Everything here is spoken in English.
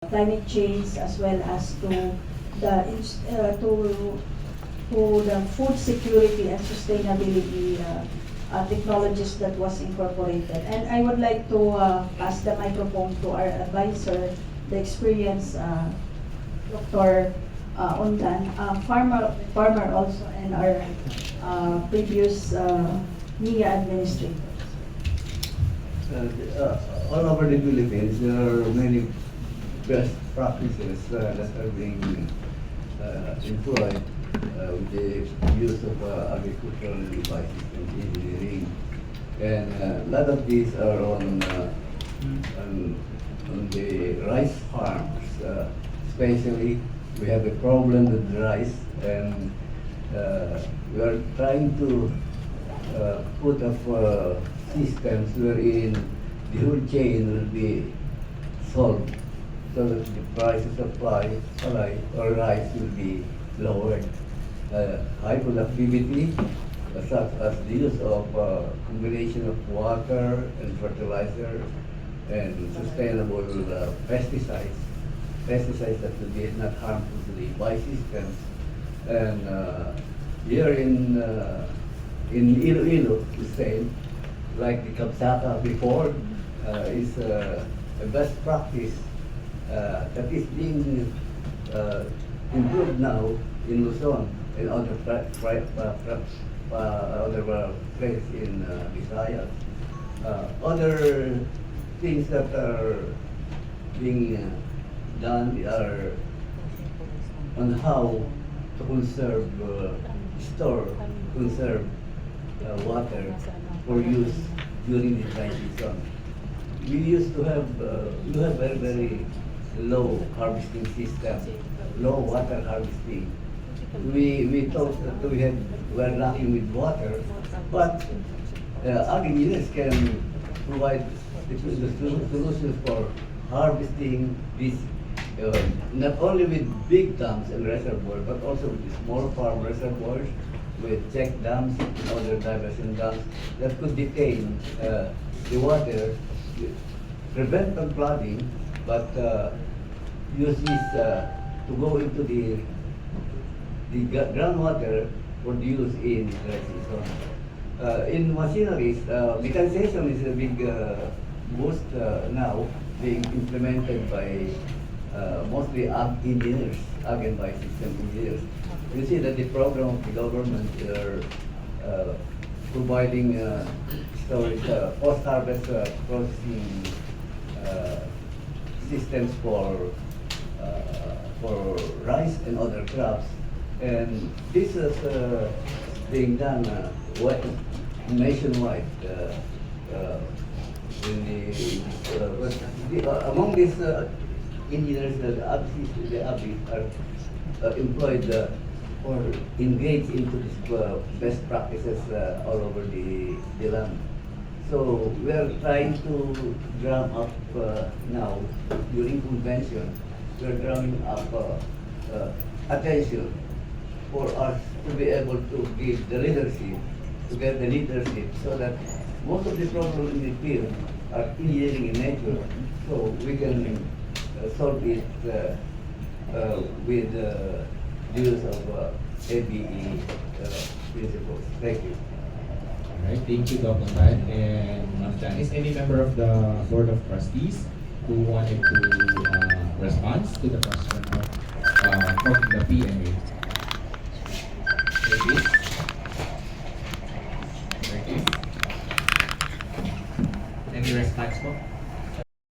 climate change, as well as to the to the food security and sustainability technologies that was incorporated. And I would like to pass the microphone to our advisor, the experienced Dr. Undan, farmer also, and our previous NIA administrator. All over the Philippines, there are many best practices that are being employed with the use of agricultural devices and engineering. And a lot of these are on the rice farms. Especially, we have a problem with rice, and we are trying to put up systems wherein the whole chain will be solved so that the price of supply or rice will be lowered. High productivity, such as the use of combination of water and fertilizer and sustainable pesticides that will be not harmful to the biosystems. And here in Iloilo, the same, like the Kapsaka before, is a best practice that is being improved now in Luzon and other places in Visayas. Other things that are being done are on how to conserve water for use during the dry season. We used to have very, very low harvesting system, low water harvesting. We thought that we were lacking with water, but agri-engineers can provide the solutions for harvesting this not only with big dams and reservoirs, but also with small farm reservoirs, with check dams and other diversion dams that could detain the water, prevent from flooding, but use this to go into the groundwater for the use in dry season. In machineries, mechanization is a big boost now being implemented by mostly ag engineers, ag and biosystem engineers. You see that the program of the government are providing storage, post-harvest processing systems for rice and other crops, and this is being done nationwide. Among these engineers, the ABI are employed or engaged into this best practices all over the land. So we are trying to drum up now during convention. We are drumming up attention for us to be able to give the leadership, to get the leadership, so that most of the problems in the field are engineering in nature, so we can solve it with the use of ABE principles. Thank you. All right, thank you, Dr. Tad and Ma'am Janice. Any member of the Board of Trustees who wanted to respond to the question from the PMA? Please. Any response po?